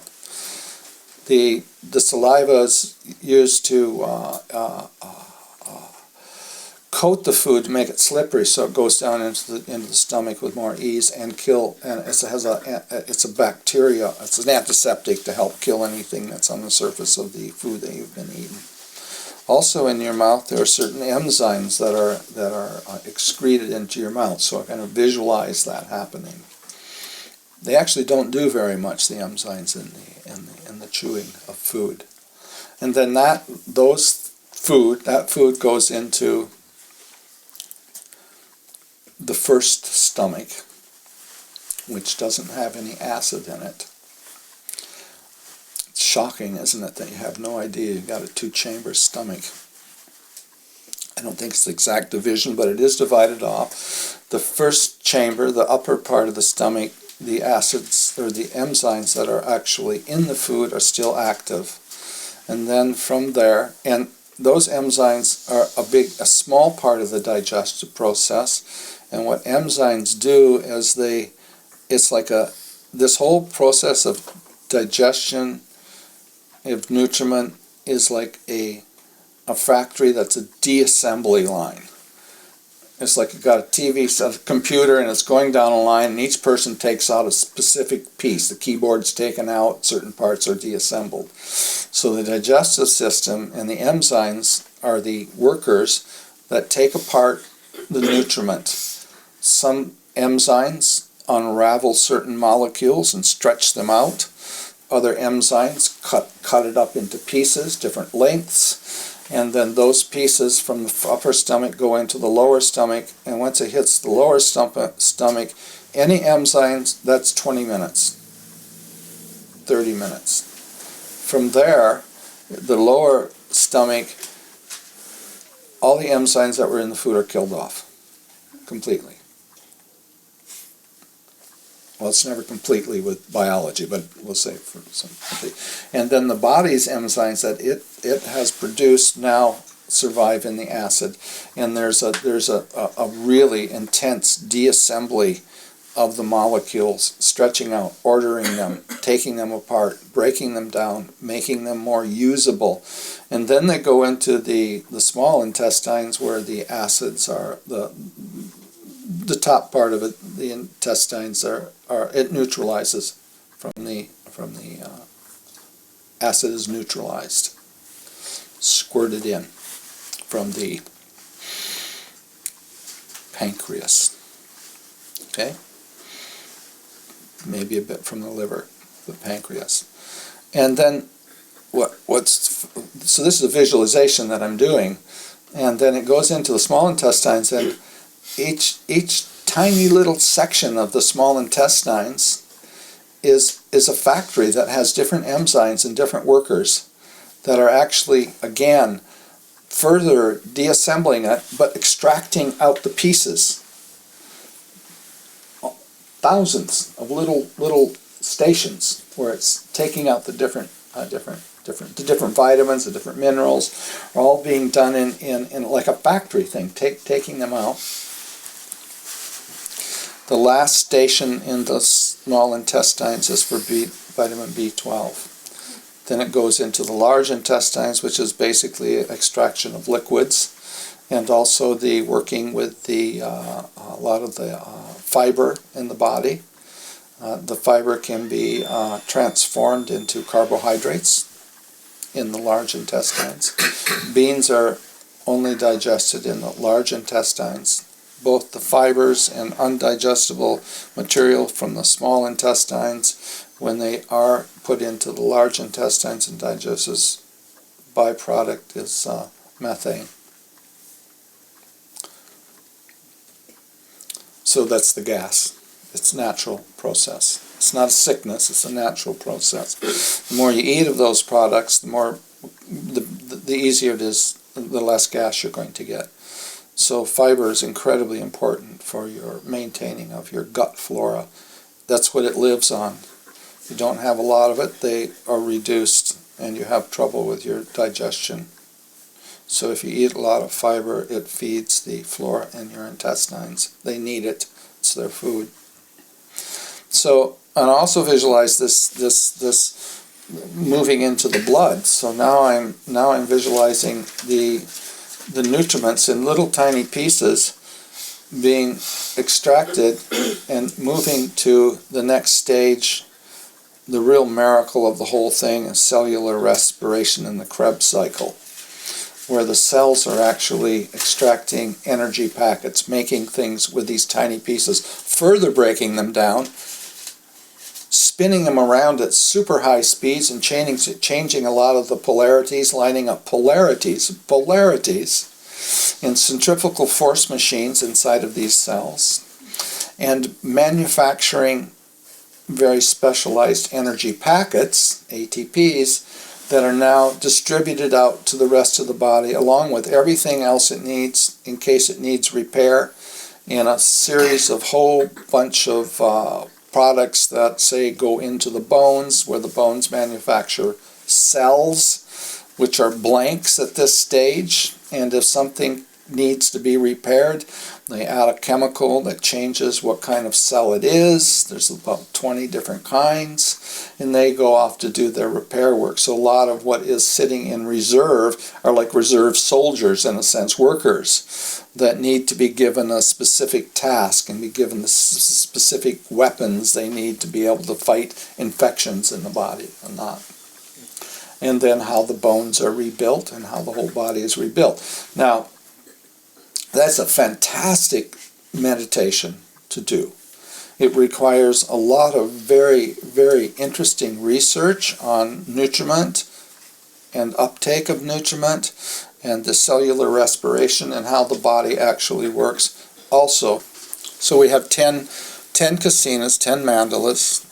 The saliva is used to coat the food to make it slippery, so it goes down into the stomach with more ease and kill. And it's a bacteria. It's an antiseptic to help kill anything that's on the surface of the food that you've been eating. Also, in your mouth, there are certain enzymes that are excreted into your mouth. So I kind of visualize that happening. They actually don't do very much, the enzymes in the chewing of food. And then that food goes into the first stomach, which doesn't have any acid in it. It's shocking, isn't it, that you have no idea you've got a 2-chamber stomach. I don't think it's the exact division, but it is divided off. The first chamber, the upper part of the stomach, the acids or the enzymes that are actually in the food are still active. And then from there, and those enzymes are a small part of the digestive process. And what enzymes do is it's like this whole process of digestion of nutriment is like a factory that's a de-assembly line. It's like you've got a computer, and it's going down a line, and each person takes out a specific piece. The keyboard's taken out, certain parts are deassembled. So the digestive system and the enzymes are the workers that take apart the nutriment. Some enzymes unravel certain molecules and stretch them out. Other enzymes cut it up into pieces, different lengths, and then those pieces from the upper stomach go into the lower stomach, and once it hits the lower stomach, any enzymes, that's 20 minutes, 30 minutes. From there, the lower stomach, all the enzymes that were in the food are killed off completely. Well, it's never completely with biology, but we'll say for some complete. And then the body's enzymes that it has produced now survive in the acid, and there's a really intense deassembly of the molecules, stretching out, ordering them, taking them apart, breaking them down, making them more usable, and then they go into the small intestines where the acids are the top part of it. The intestines are it neutralizes from the acid is neutralized, squirted in from the pancreas. Okay, maybe a bit from the liver, the pancreas, and then so this is a visualization that I'm doing, and then it goes into the small intestines, and each tiny little section of the small intestines is a factory that has different enzymes and different workers that are actually, again, further deassembling it, but extracting out the pieces. Thousands of little stations where it's taking out the different vitamins, the different minerals, are all being done in like a factory thing, taking them out. The last station in the small intestines is for vitamin B12. Then it goes into the large intestines, which is basically extraction of liquids, and also the working with the a lot of the fiber in the body. The fiber can be transformed into carbohydrates in the large intestines. Beans are only digested in the large intestines. Both the fibers and undigestible material from the small intestines, when they are put into the large intestines and digested, byproduct is methane. So that's the gas. It's a natural process. It's not a sickness, it's a natural process. The more you eat of those products, the easier it is, the less gas you're going to get. So fiber is incredibly important for your maintaining of your gut flora. That's what it lives on. If you don't have a lot of it, they are reduced and you have trouble with your digestion. So if you eat a lot of fiber, it feeds the flora in your intestines. They need it. It's their food. So, and I also visualize this moving into the blood. So now I'm visualizing the nutriments in little tiny pieces being extracted and moving to the next stage. The real miracle of the whole thing is cellular respiration in the Krebs cycle, where the cells are actually extracting energy packets, making things with these tiny pieces, further breaking them down, spinning them around at super high speeds and changing a lot of the polarities, lining up polarities in centrifugal force machines inside of these cells, and manufacturing very specialized energy packets, ATPs, that are now distributed out to the rest of the body along with everything else it needs in case it needs repair, in a series of whole bunch of products that, say, go into the bones, where the bones manufacture cells, which are blanks at this stage, and if something needs to be repaired, they add a chemical that changes what kind of cell it is. There's about 20 different kinds, and they go off to do their repair work. So a lot of what is sitting in reserve are like reserve soldiers, in a sense, workers that need to be given a specific task and be given the specific weapons they need to be able to fight infections in the body or not. And then how the bones are rebuilt and how the whole body is rebuilt. Now, that's a fantastic meditation to do. It requires a lot of very, very interesting research on nutriment and uptake of nutriment and the cellular respiration and how the body actually works also. So we have 10 kasinas, 10 mandalas,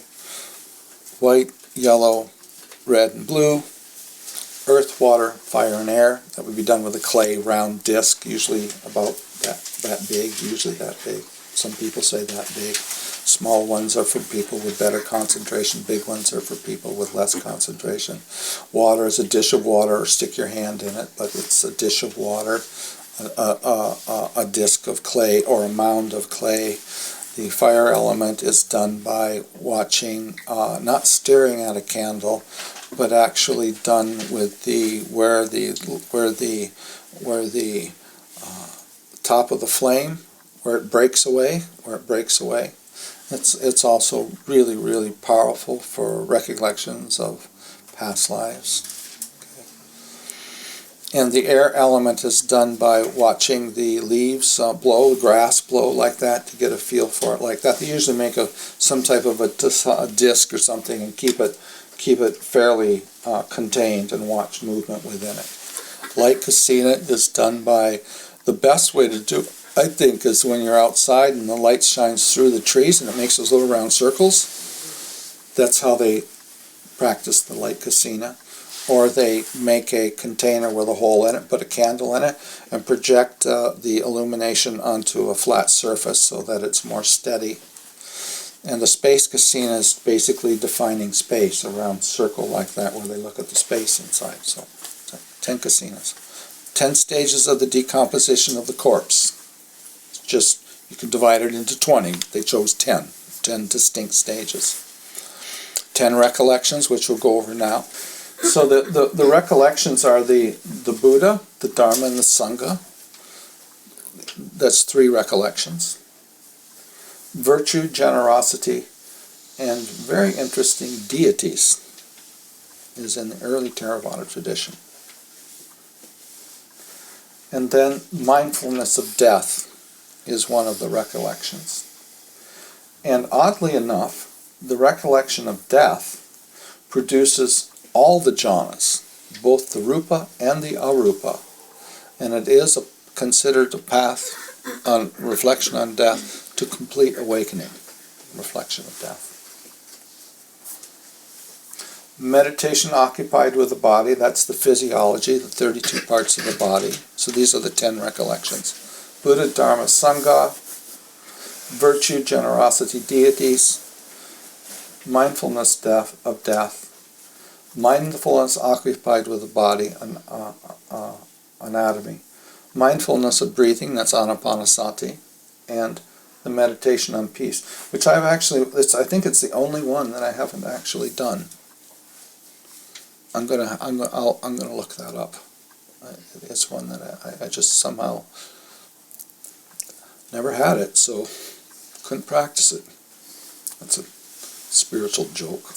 white, yellow, red, and blue. Earth, water, fire, and air. That would be done with a clay round disc, usually about that big, usually that big. Some people say that big. Small ones are for people with better concentration. Big ones are for people with less concentration. Water is a dish of water, or stick your hand in it, but it's a dish of water, a disc of clay, or a mound of clay. The fire element is done by watching, not staring at a candle, but actually done with where the top of the flame, where it breaks away. It's also really, really powerful for recollections of past lives. Okay. And the air element is done by watching the leaves blow, grass blow like that, to get a feel for it like that. They usually make some type of a disc or something and keep it fairly contained and watch movement within it. Light kasina is done by, the best way to do it, I think, is when you're outside and the light shines through the trees and it makes those little round circles. That's how they practice the light kasina. Or they make a container with a hole in it, put a candle in it, and project the illumination onto a flat surface so that it's more steady. And the space kasina is basically defining space, around circle like that, where they look at the space inside. So 10 kasinas. 10 stages of the decomposition of the corpse. It's just, you can divide it into 20. They chose 10 distinct stages. 10 recollections, which we'll go over now. So the recollections are the Buddha, the Dharma, and the Sangha. That's 3 recollections. Virtue, generosity, and very interesting deities is in the early Theravada tradition. And then mindfulness of death is one of the recollections. And oddly enough, the recollection of death produces all the jhanas, both the rupa and the arupa, and it is considered a path on reflection on death to complete awakening, reflection of death. Meditation occupied with the body, that's the physiology, the 32 parts of the body. So these are the 10 recollections. Buddha, Dharma, Sangha, virtue, generosity, deities, mindfulness of death, mindfulness occupied with the body, anatomy, mindfulness of breathing, that's anapanasati, and the meditation on peace, which I think it's the only one that I haven't actually done. I'm gonna look that up. It's one that I just somehow never had it, so couldn't practice it. That's a spiritual joke.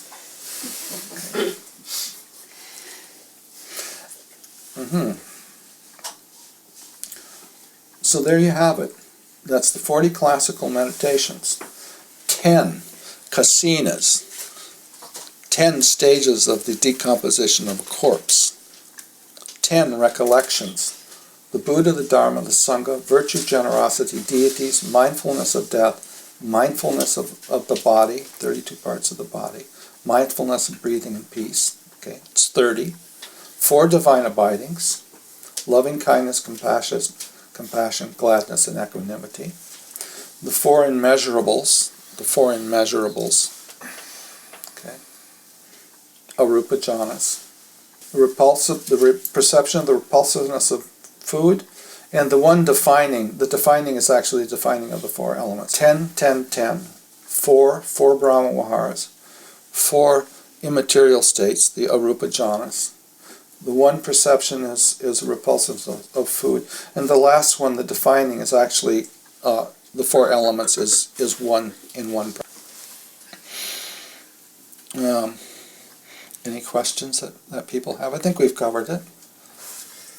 So there you have it. That's the 40 classical meditations. 10 kasinas. 10 stages of the decomposition of a corpse. 10 recollections. The Buddha, the Dharma, the Sangha, virtue, generosity, deities, mindfulness of death, mindfulness of the body, 32 parts of the body, mindfulness of breathing and peace. Okay, it's 30. 4 divine abidings, loving kindness, compassion, gladness, and equanimity. The 4 immeasurables, okay, arupa jhanas, the perception of the repulsiveness of food, and the defining is actually the defining of the 4 elements. 10, 10, 10, 4 Brahma Viharas, 4 immaterial states, the arupa jhanas. The one perception is repulsive of food, and the last one, the defining, is actually the 4 elements is one in one. Any questions that people have? I think we've covered it.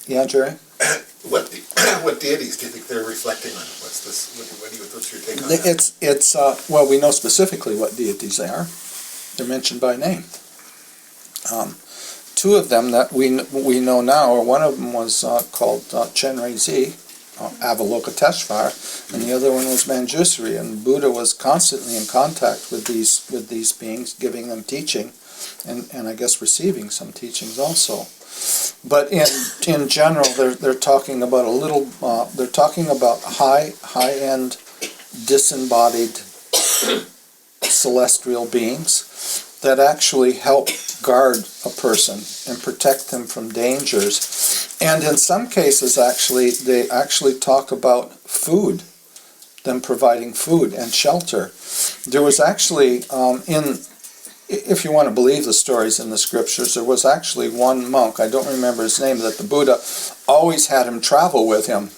Yeah, Jerry? What deities do you think they're reflecting on? What's this? What's your take on that? It's well, we know specifically what deities they are. They're mentioned by name. 2 of them that we know now, or one of them was called Chenrezig, Avalokiteshvara, and the other one was Manjusri. And Buddha was constantly in contact with these beings, giving them teaching, and I guess receiving some teachings also. But in general, they're talking about they're talking about high-end, disembodied celestial beings that actually help guard a person and protect them from dangers. And in some cases, they actually talk about food, them providing food and shelter. There was actually, if you want to believe the stories in the scriptures, there was actually one monk, I don't remember his name, that the Buddha always had him travel with him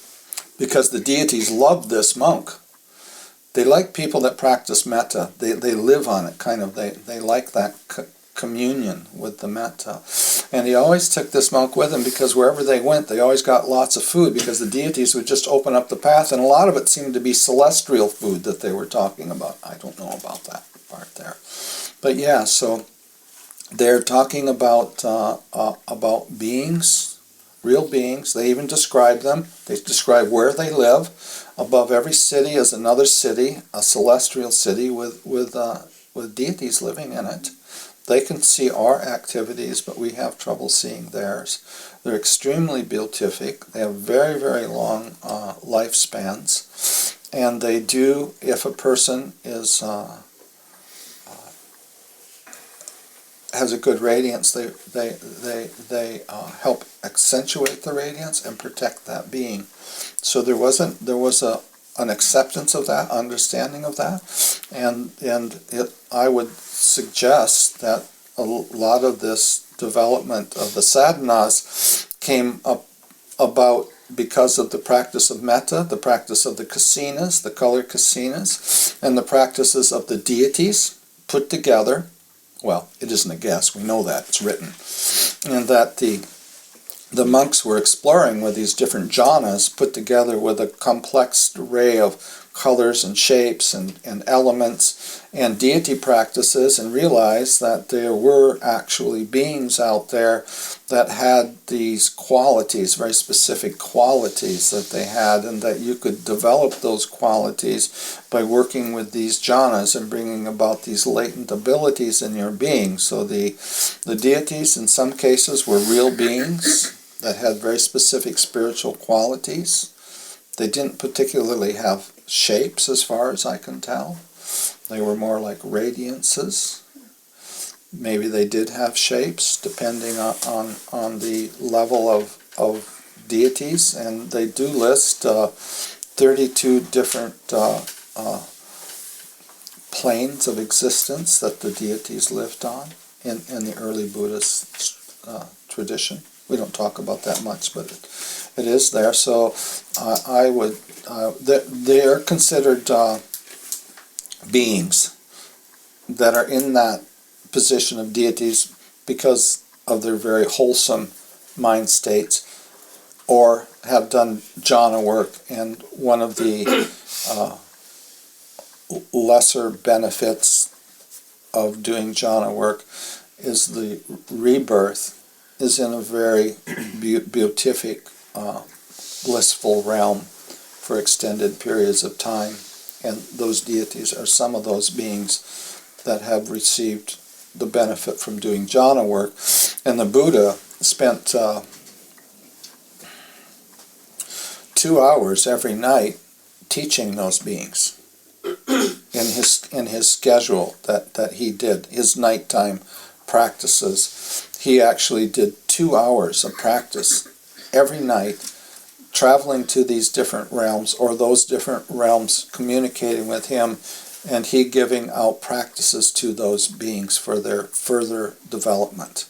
because the deities loved this monk. They like people that practice metta. They live on it, kind of. They like that communion with the metta. And he always took this monk with him because wherever they went, they always got lots of food because the deities would just open up the path, and a lot of it seemed to be celestial food that they were talking about. I don't know about that part there. But yeah, so they're talking about beings, real beings. They even describe them. They describe where they live. Above every city is another city, a celestial city with deities living in it. They can see our activities, but we have trouble seeing theirs. They're extremely beatific. They have very, very long lifespans. And they do, if a person is has a good radiance, they help accentuate the radiance and protect that being. So there was an acceptance of that, understanding of that, and I would suggest that a lot of this development of the sadhanas came about because of the practice of metta, the practice of the kasinas, the color kasinas, and the practices of the deities put together. Well, it isn't a guess, we know that, it's written. And that the monks were exploring with these different jhanas put together with a complex array of colors and shapes and elements and deity practices, and realized that there were actually beings out there that had these qualities, very specific qualities that they had, and that you could develop those qualities by working with these jhanas and bringing about these latent abilities in your being. So the deities in some cases were real beings that had very specific spiritual qualities. They didn't particularly have shapes as far as I can tell. They were more like radiances. Maybe they did have shapes depending on the level of deities, and they do list 32 different planes of existence that the deities lived on in the early Buddhist tradition. We don't talk about that much, but it is there. So I would, they are considered beings that are in that position of deities because of their very wholesome mind states, or have done jhana work. And one of the lesser benefits of doing jhana work is the rebirth is in a very beatific, blissful realm for extended periods of time. And those deities are some of those beings that have received the benefit from doing jhana work. And the Buddha spent 2 hours every night teaching those beings in his schedule that he did, his nighttime practices. He actually did 2 hours of practice every night, traveling to these different realms, or those different realms communicating with him, and he giving out practices to those beings for their further development.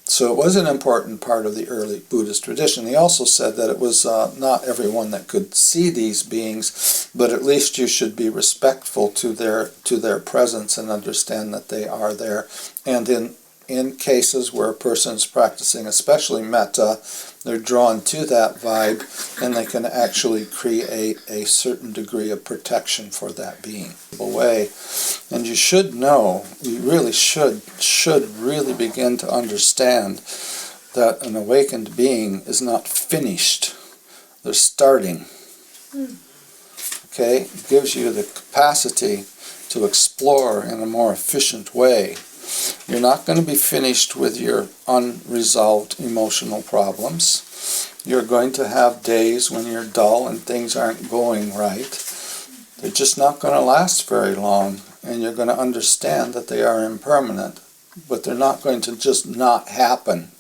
So it was an important part of the early Buddhist tradition. He also said that it was not everyone that could see these beings, but at least you should be respectful to their presence and understand that they are there. And in cases where a person is practicing, especially metta, they're drawn to that vibe, and they can actually create a certain degree of protection for that being. And you should know, you really should really begin to understand that an awakened being is not finished. They're starting. Okay? It gives you the capacity to explore in a more efficient way. You're not going to be finished with your unresolved emotional problems. You're going to have days when you're dull and things aren't going right. They're just not going to last very long, and you're going to understand that they are impermanent, but they're not going to just not happen.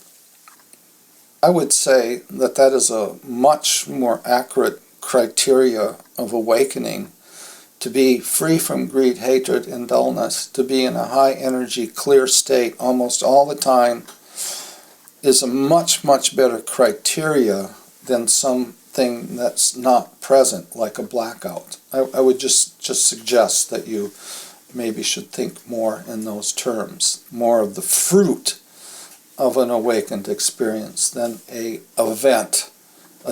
I would say that that is a much more accurate criteria of awakening. To be free from greed, hatred, and dullness, to be in a high energy, clear state almost all the time, is a much, much better criteria than something that's not present, like a blackout. I would just suggest that you maybe should think more in those terms, more of the fruit of an awakened experience than a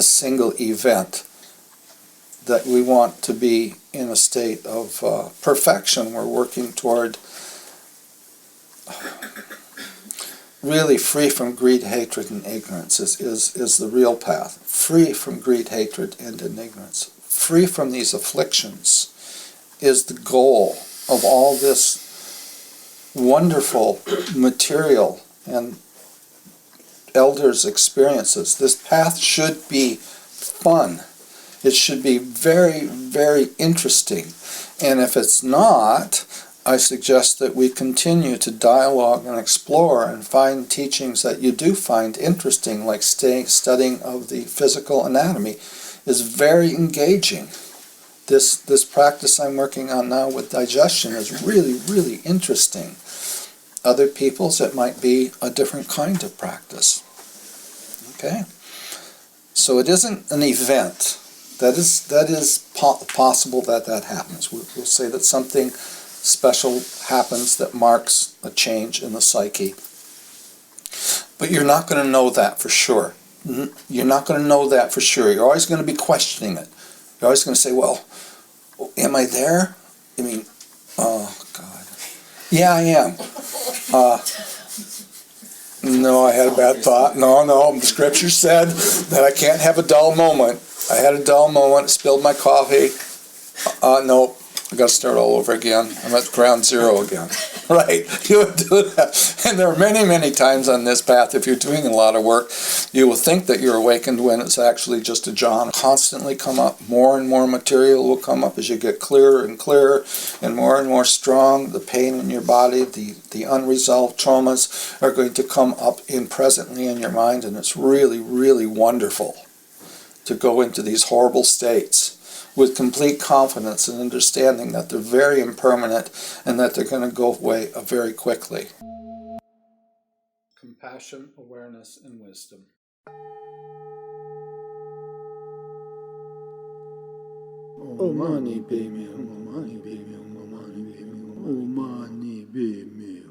single event, that we want to be in a state of perfection. We're working toward really free from greed, hatred, and ignorance is the real path. Free from greed, hatred, and ignorance. Free from these afflictions is the goal of all this wonderful material and elders' experiences. This path should be fun. It should be very, very interesting. And if it's not, I suggest that we continue to dialogue and explore and find teachings that you do find interesting, like studying of the physical anatomy is very engaging. This practice I'm working on now with digestion is really, really interesting. Other people's, it might be a different kind of practice. Okay? So it isn't an event. That is possible that happens. We'll say that something special happens that marks a change in the psyche. But you're not going to know that for sure. You're not going to know that for sure. You're always going to be questioning it. You're always going to say, well, am I there? I mean, oh, God. Yeah, I am. No, I had a bad thought. No, the scripture said that I can't have a dull moment. I had a dull moment, spilled my coffee. No, I got to start all over again. I'm at ground zero again. Right, you would do that. And there are many, many times on this path, if you're doing a lot of work, you will think that you're awakened when it's actually just a jhana. Constantly come up. More and more material will come up as you get clearer and clearer and more strong. The pain in your body, the unresolved traumas are going to come up presently in your mind, and it's really, really wonderful to go into these horrible states with complete confidence and understanding that they're very impermanent and that they're going to go away very quickly. Compassion, awareness, and wisdom. Oh, mani be me, oh, mani be me, oh, mani be me, oh, mani be me,